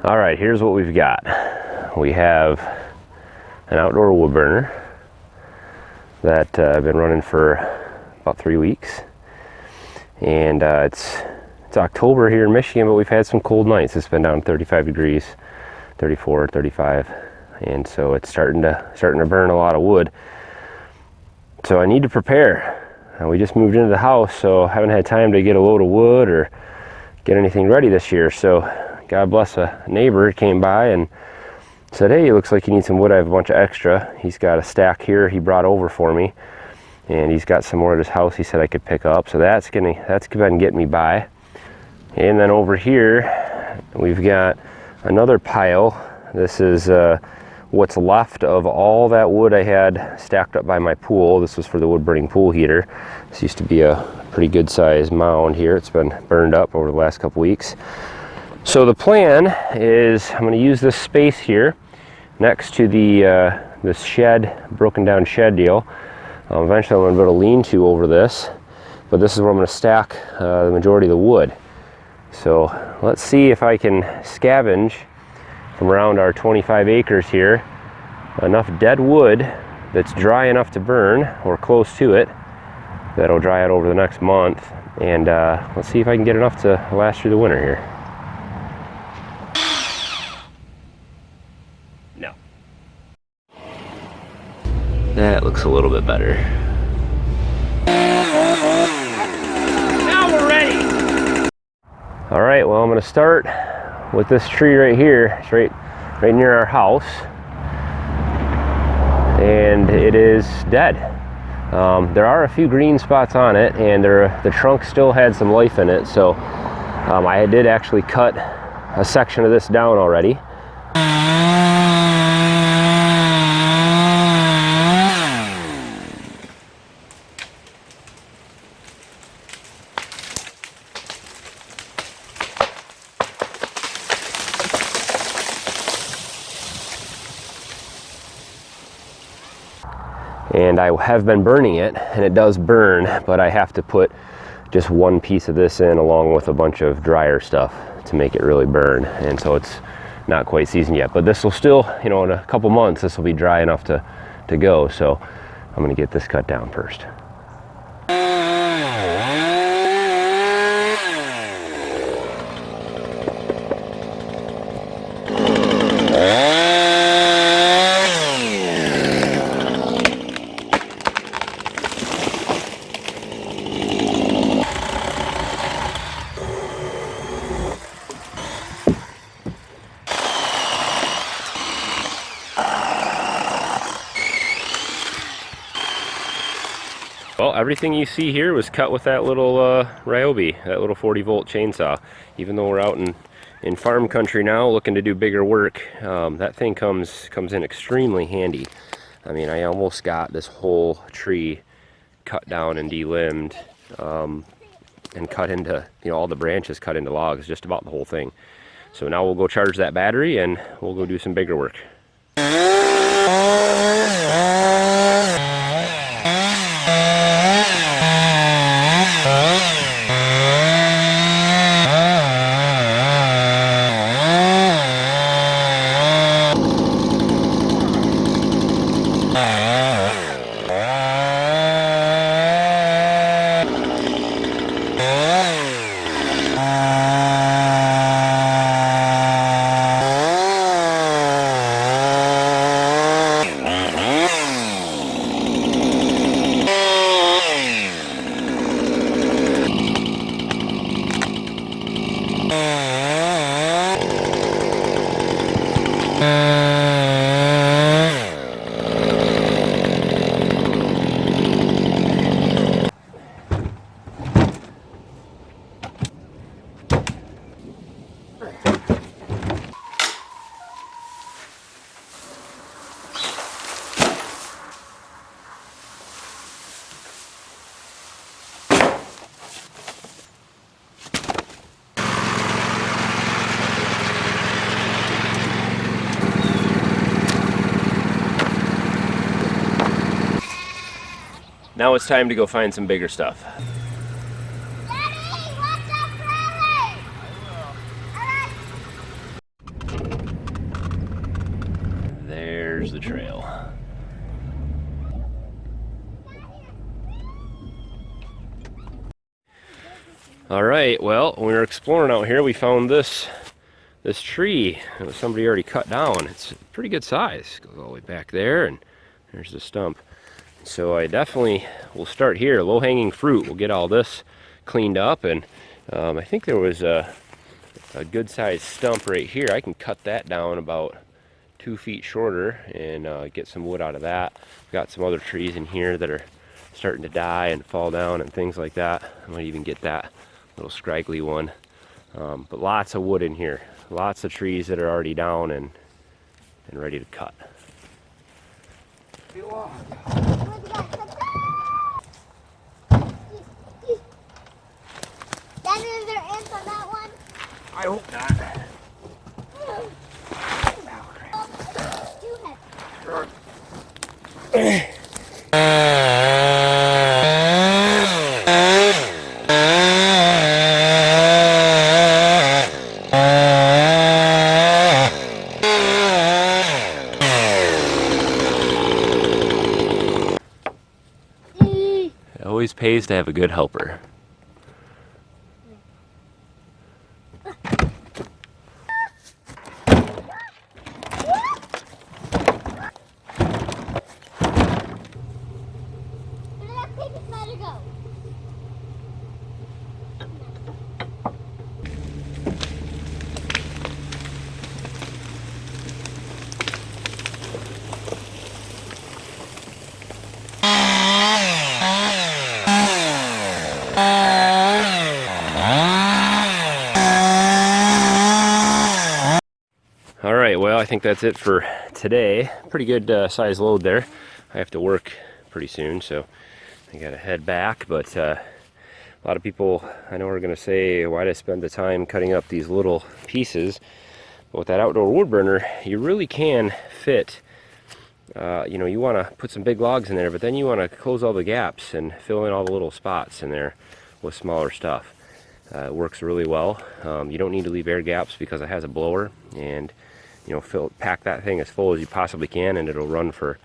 All right, here's what we've got. We have an outdoor wood burner that I've been running for about 3 weeks. And it's October here in Michigan, but we've had some cold nights. It's been down 35 degrees, 34, 35. And so it's starting to burn a lot of wood. So I need to prepare. We just moved into the house, so I haven't had time to get a load of wood or get anything ready this year. So God bless a neighbor came by and said, hey, it looks like you need some wood. I have a bunch of extra. He's got a stack here he brought over for me, and he's got some more at his house he said I could pick up. So that's been getting me by. And then over here we've got another pile. This is what's left of all that wood I had stacked up by my pool. This was for the wood burning pool heater. This used to be a pretty good sized mound here. It's been burned up over the last couple weeks. So the plan is I'm going to use this space here next to the this shed, broken down shed deal. Eventually I'm going to build a lean-to over this, but this is where I'm going to stack the majority of the wood. So let's see if I can scavenge from around our 25 acres here enough dead wood that's dry enough to burn, or close to it, that'll dry out over the next month. And let's see if I can get enough to last through the winter here. No. That looks a little bit better. Now we're ready! All right, well, I'm gonna start with this tree right here. It's right near our house. And it is dead. There are a few green spots on it, and the trunk still had some life in it. So I did actually cut a section of this down already. And I have been burning it, and it does burn, but I have to put just one piece of this in along with a bunch of drier stuff to make it really burn. And so it's not quite seasoned yet, but this will still, in a couple months, this will be dry enough to go. So I'm gonna get this cut down first. Well, everything you see here was cut with that little Ryobi, that little 40-volt chainsaw. Even though we're out in farm country now looking to do bigger work, that thing comes in extremely handy. I mean, I almost got this whole tree cut down and delimbed and cut into, all the branches cut into logs, just about the whole thing. So now we'll go charge that battery and we'll go do some bigger work. Now it's time to go find some bigger stuff. Daddy, watch that trailer! there's the trail. All right, well, when we were exploring out here, we found this tree that was somebody already cut down. It's a pretty good size. It goes all the way back there, and there's the stump. So I definitely will start here. Low-hanging fruit. We'll get all this cleaned up, and I think there was a good-sized stump right here. I can cut that down about 2 feet shorter and get some wood out of that. We've got some other trees in here that are starting to die and fall down and things like that. I might even get that little scraggly one. But lots of wood in here. Lots of trees that are already down and ready to cut. Dad, is there ants on that one? I hope not. It always pays to have a good helper. All right, well, I think that's it for today. Pretty good size load there. I have to work pretty soon, so I gotta head back. But a lot of people I know are gonna say, why did I spend the time cutting up these little pieces? But with that outdoor wood burner, you really can fit, you know, you wanna put some big logs in there, but then you wanna close all the gaps and fill in all the little spots in there with smaller stuff. It works really well. You don't need to leave air gaps because it has a blower, and you know, pack that thing as full as you possibly can, and it'll run for,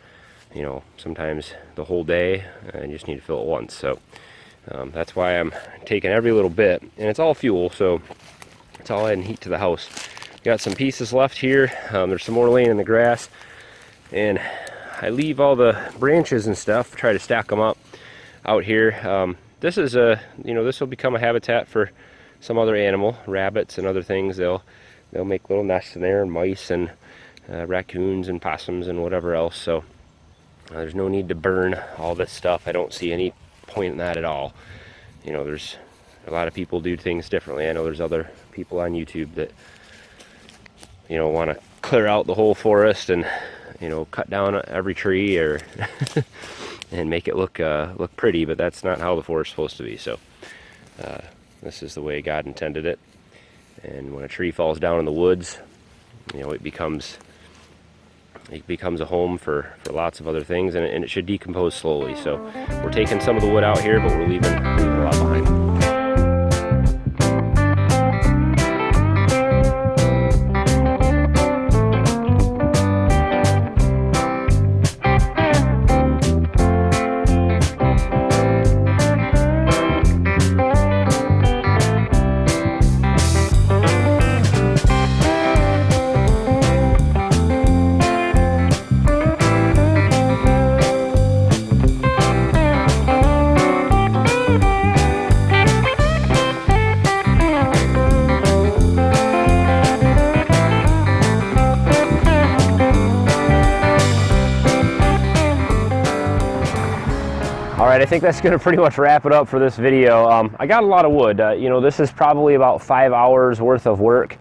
you know, sometimes the whole day, and you just need to fill it once. So that's why I'm taking every little bit, and it's all fuel, so it's all adding heat to the house. Got some pieces left here. There's some more laying in the grass, and I leave all the branches and stuff, try to stack them up out here. This is you know, this will become a habitat for some other animal, rabbits and other things. They'll make little nests in there, and mice and raccoons and possums and whatever else. So there's no need to burn all this stuff. I don't see any point in that at all. You know, there's a lot of people do things differently. I know there's other people on YouTube that, you know, want to clear out the whole forest and, you know, cut down every tree or and make it look pretty, but that's not how the forest's supposed to be. So this is the way God intended it. And when a tree falls down in the woods, you know, it becomes a home for lots of other things, and it should decompose slowly. So we're taking some of the wood out here, but we're leaving a lot behind. Alright, I think that's going to pretty much wrap it up for this video. I got a lot of wood. You know, this is probably about 5 hours worth of work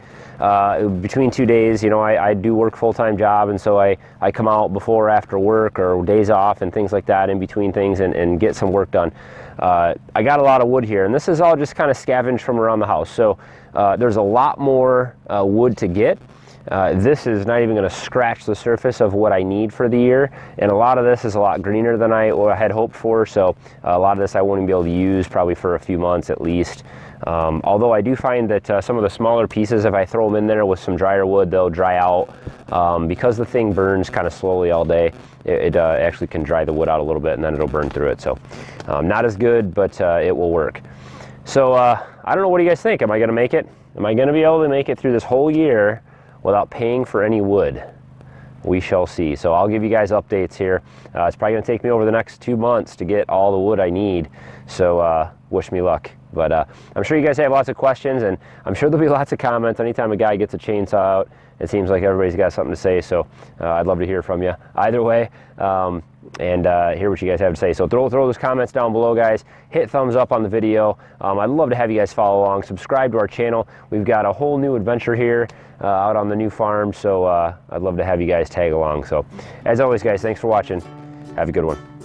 between 2 days. You know, I do work full-time job, and so I come out before or after work or days off and things like that in between things and get some work done. I got a lot of wood here, and this is all just kind of scavenged from around the house. So there's a lot more wood to get. This is not even going to scratch the surface of what I need for the year, and a lot of this is a lot greener than I had hoped for, so a lot of this I won't even be able to use probably for a few months at least. Although I do find that some of the smaller pieces, if I throw them in there with some drier wood, they'll dry out. Because the thing burns kind of slowly all day, it actually can dry the wood out a little bit and then it'll burn through it. So not as good, but it will work. So I don't know, what do you guys think? Am I gonna make it? Am I gonna be able to make it through this whole year without paying for any wood? We shall see. So I'll give you guys updates here. It's probably gonna take me over the next 2 months to get all the wood I need. So wish me luck. But I'm sure you guys have lots of questions, and I'm sure there'll be lots of comments anytime a guy gets a chainsaw out. It seems like everybody's got something to say, so I'd love to hear from you either way, and hear what you guys have to say. So throw those comments down below, guys. Hit thumbs up on the video. I'd love to have you guys follow along. Subscribe to our channel. We've got a whole new adventure here out on the new farm, so I'd love to have you guys tag along. So as always, guys, thanks for watching. Have a good one.